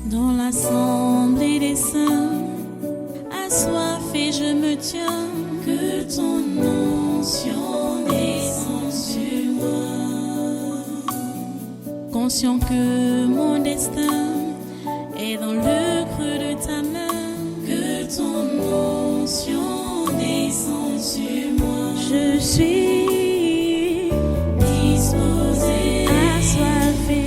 Dans l'assemblée des saints, assoiffé je me tiens, que ton onction descende sur moi. Conscient que mon destin est dans le creux de ta main, que ton onction descende sur moi. Je suis disposé, assoiffé,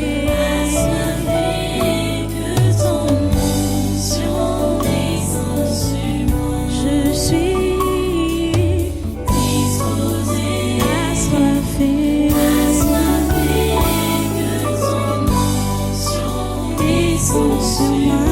que ton onction descende sur moi. Je suis disposé, assoiffé, que ton onction descende sur moi.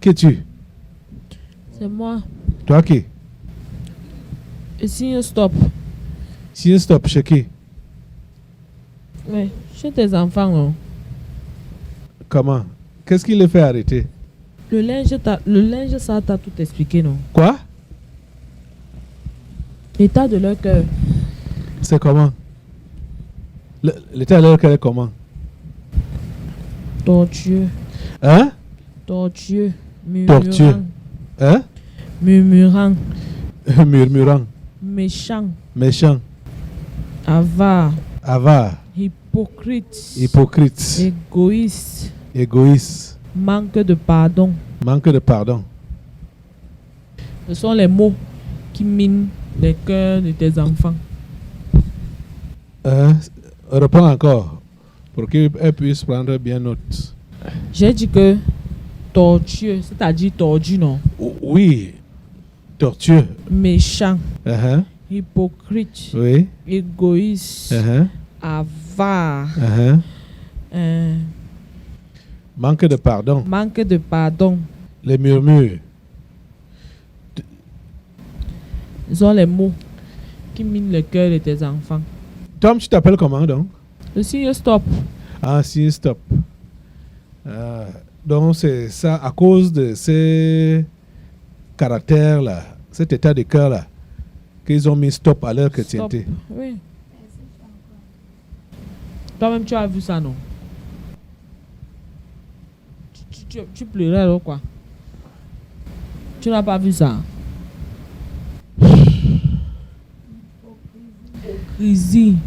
Qui es-tu? C'est moi. Toi qui? Et si un stop? Si un stop, chez qui? Oui, chez tes enfants, non? Comment? Qu'est-ce qui les fait arrêter? Le linge, ça t'a tout expliqué, non? Quoi? L'état de leur cœur. C'est comment? L'état de leur cœur est comment? Tortueux. Hein? Tortueux. Murmurant. Tortueux. Hein? Murmurant. Murmurant. Méchant. Méchant. Avare. Avare. Hypocrite. Hypocrite. Égoïste. Égoïste. Manque de pardon. Manque de pardon. Ce sont les mots qui minent les cœurs de tes enfants. Reprends encore pour qu'elle puisse prendre bien note. J'ai dit que tortueux, c'est-à-dire tordu, non? Oui. Tortueux. Méchant. Hypocrite. Oui. Égoïste. Avare. Manque de pardon. Manque de pardon. Les murmures. Ce sont les mots qui minent le cœur de tes enfants. Tom, tu t'appelles comment donc? Le signe stop. Ah, signe stop. Donc c'est ça, à cause de ces caractères-là, cet état de cœur-là, qu'ils ont mis stop à leur chrétienté. Oui. Toi-même, tu as vu ça, non? Tu pleurais alors quoi? Tu n'as pas vu ça? Hypocrisie.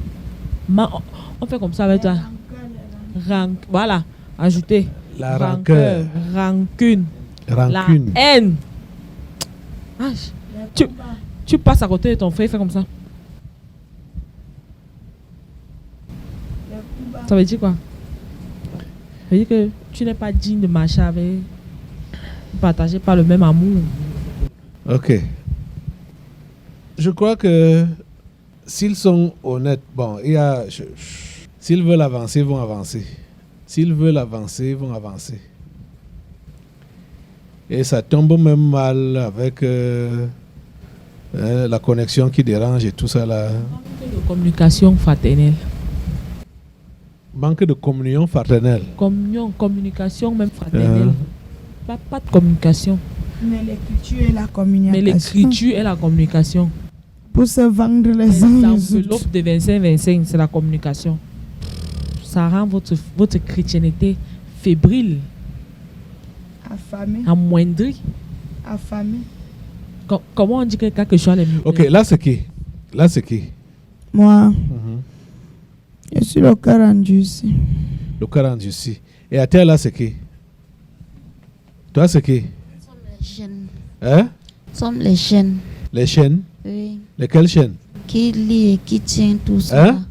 On fait comme ça avec toi. Voilà, ajoutez. La rancœur. Rancune. Rancune. La haine. Ah, tu passes à côté de ton frère, il fait comme ça. Ça veut dire quoi? Ça veut dire que tu n'es pas digne de marcher avec ne partagez pas le même amour. Ok. Je crois que s'ils sont honnêtes, bon, s'ils veulent avancer, ils vont avancer. S'ils veulent avancer, ils vont avancer. Et ça tombe même mal avec la connexion qui dérange et tout ça là. Manque de communication fraternelle. Manque de communion fraternelle. Communication même fraternelle. Pas de communication. Mais l'écriture et la communication. Mais l'écriture et la communication. Pour se vendre les uns les autres. L'offre de 25-25, c'est la communication. Ça rend votre chrétienté fébrile, Affamé. amoindrie. Affamé. Comment on dit que quelque chose est mieux? Ok, là c'est qui? Là c'est qui? Moi, Mhm. je suis le cœur endurci. Le cœur endurci. Et à terre là c'est qui? Toi c'est qui? Nous sommes les chaînes. Hein? Nous sommes les chaînes. Les chaînes? Oui. Lesquelles chaînes? Qui lie et qui tient tout cela. Hein?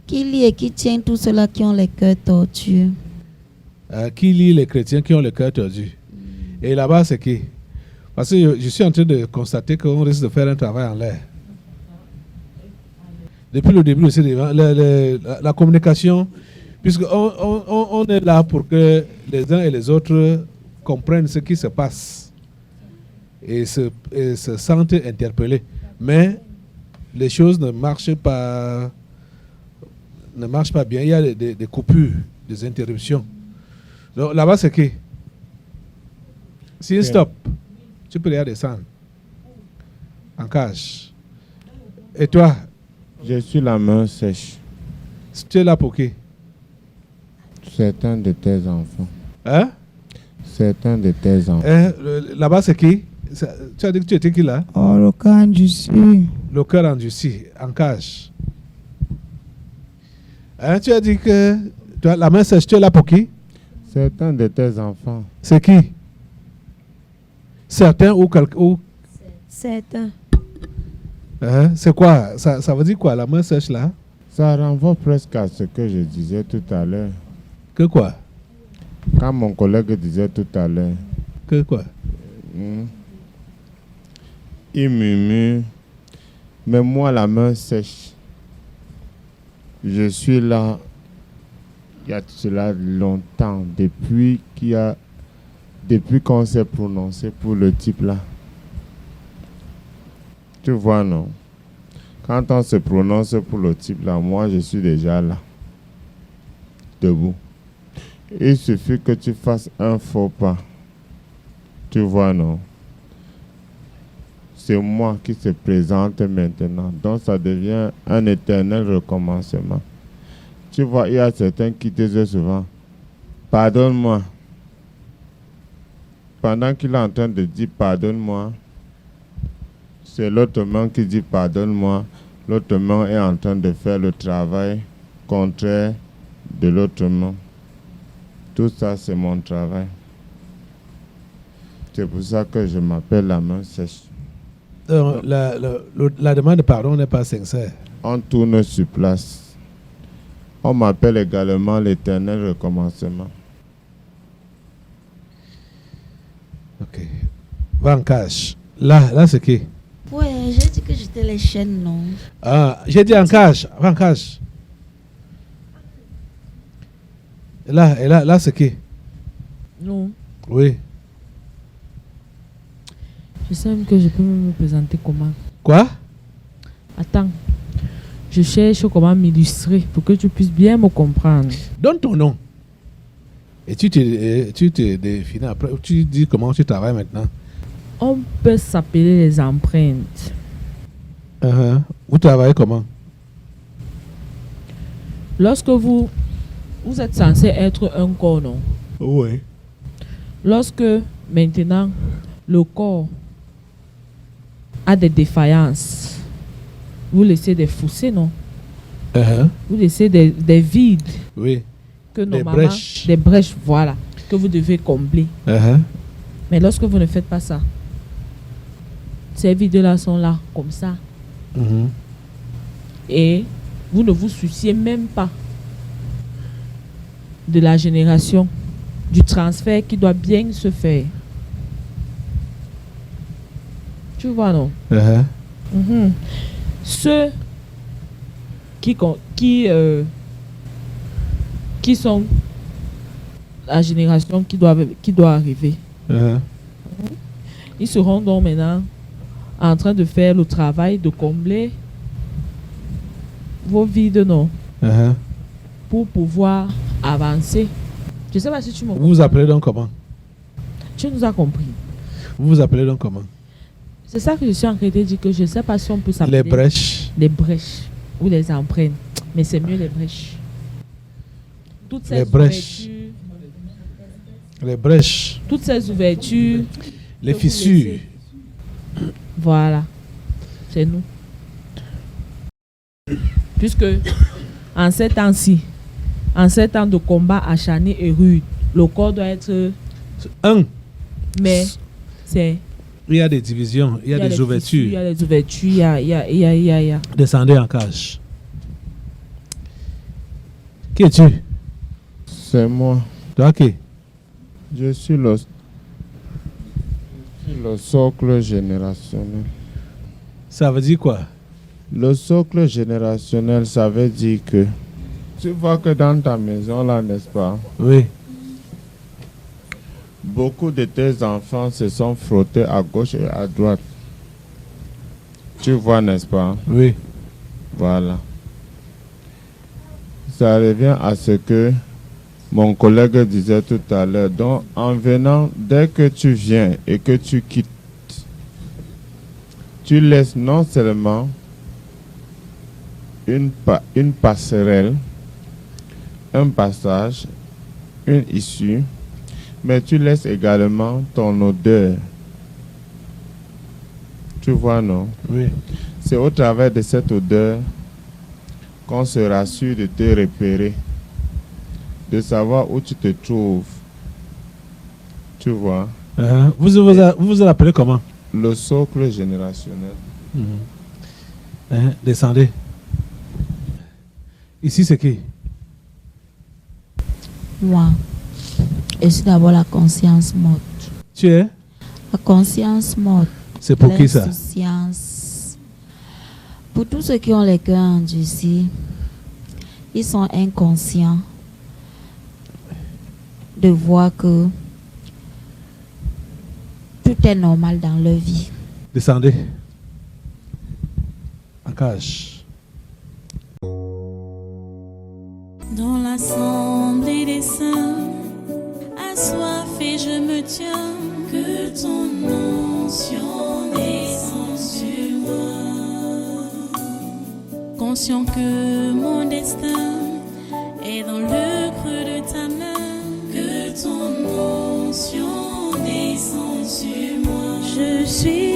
Qui lie et qui tient tout cela qui ont les cœurs tortueux. Qui lie les chrétiens qui ont le cœur tordu? Et là-bas c'est qui? Parce que je suis en train de constater qu'on risque de faire un travail en l'air. Depuis le début, c'est la communication, puisqu'on est là pour que les uns et les autres comprennent ce qui se passe et se sentent interpellés. Mais les choses ne marchent pas bien. Il y a des coupures, des interruptions. Donc là-bas, c'est qui? Si stop, tu peux les descendre en cage. Et toi, Je suis la main sèche. tu es là pour qui? Certains de tes enfants. Hein? Certains de tes enfants. Là-bas, c'est qui? Tu as dit que tu étais qui là? Oh, le cœur endurci. Le cœur endurci, en cage. Hein? Tu as dit que toi, la main sèche, tu es là pour qui? Certains de tes enfants. C'est qui? Certains ou quelqu'un? Certains. Hein? C'est quoi? Ça veut dire quoi, la main sèche là? Ça renvoie presque à ce que je disais tout à l'heure. Que quoi? Quand mon collègue disait tout à l'heure, Que quoi? il murmure, mais moi la main sèche. Je suis là, il y a cela longtemps, depuis qu'on s'est prononcé pour le type là. Tu vois, non? Quand on se prononce pour le type là, moi je suis déjà là, debout. Il suffit que tu fasses un faux pas. Tu vois, non? C'est moi qui se présente maintenant. Donc ça devient un éternel recommencement. Tu vois, il y a certains qui disent souvent, pardonne-moi. Pendant qu'il est en train de dire pardonne-moi, c'est l'autre main qui dit pardonne-moi. L'autre main est en train de faire le travail contraire de l'autre main. Tout ça, c'est mon travail. C'est pour ça que je m'appelle la main sèche. La demande de pardon n'est pas sincère. On tourne sur place. On m'appelle également l'éternel recommencement. Ok. Va en cage. Là c'est qui? Ouais, j'ai dit que j'étais les chaînes, non? Ah, j'ai dit en cage. Va en cage. Et là c'est qui? Non. Oui. Je sais même que je peux me présenter comment. Quoi? Attends. Je cherche comment m'illustrer pour que tu puisses bien me comprendre. Donne ton nom. Et tu te définis après. Tu dis comment tu travailles maintenant. On peut s'appeler les empreintes. Vous travaillez comment? Lorsque vous êtes censé être un corps, non? Oui. Lorsque maintenant le corps a des défaillances, vous laissez des fossés, non? Vous laissez des vides. Oui. Que Des normalement, brèches. des brèches, voilà, que vous devez combler. Mais lorsque vous ne faites pas ça, ces vides-là sont là, comme ça. Et vous ne vous souciez même pas de la génération, du transfert qui doit bien se faire. Tu vois, non? Mhm. Ceux qui sont la génération qui doit arriver. Ils seront donc maintenant en train de faire le travail de combler vos vides, non? Pour pouvoir avancer. Je ne sais pas si tu me comprends. Vous vous appelez donc comment? Tu nous as compris. Vous vous appelez donc comment? C'est ça que je suis en train de dire, que je ne sais pas si on peut s'appeler Les brèches. les brèches ou les empreintes. Mais c'est mieux les brèches. Toutes ces Les brèches. ouvertures, Les brèches. toutes ces ouvertures, Les que vous fissures. laissez. Voilà. C'est nous. Puisque en ces temps-ci, en ces temps de combat acharné et rude, le corps doit être... Mais c'est... Il y a des divisions, il y a des les fissures, ouvertures. il y a des ouvertures, il y a. Descendez en cage. Qui es-tu? C'est moi. Toi qui? Je suis le socle générationnel. Ça veut dire quoi? Le socle générationnel, ça veut dire que tu vois que dans ta maison, là, n'est-ce pas? Oui. Beaucoup de tes enfants se sont frottés à gauche et à droite. Tu vois, n'est-ce pas? Oui. Voilà. Ça revient à ce que mon collègue disait tout à l'heure. Donc, en venant, dès que tu viens et que tu quittes, tu laisses non seulement une passerelle, un passage, une issue, mais tu laisses également ton odeur. Tu vois, non? Oui. C'est au travers de cette odeur qu'on se rassure de te repérer, de savoir où tu te trouves. Tu vois? Vous vous appelez comment? Le socle générationnel. Descendez. Ici, c'est qui? Moi, je suis d'abord la conscience morte. Tu es? La conscience morte. C'est pour qui ça? L'insouciance. Pour tous ceux qui ont les cœurs endurcis, ils sont inconscients de voir que tout est normal dans leur vie. Descendez. En cage. Dans l'assemblée des saints, assoiffé je me tiens, que ton onction descende sur moi. Conscient que mon destin est dans le creux de ta main, que ton onction descende sur moi. Je suis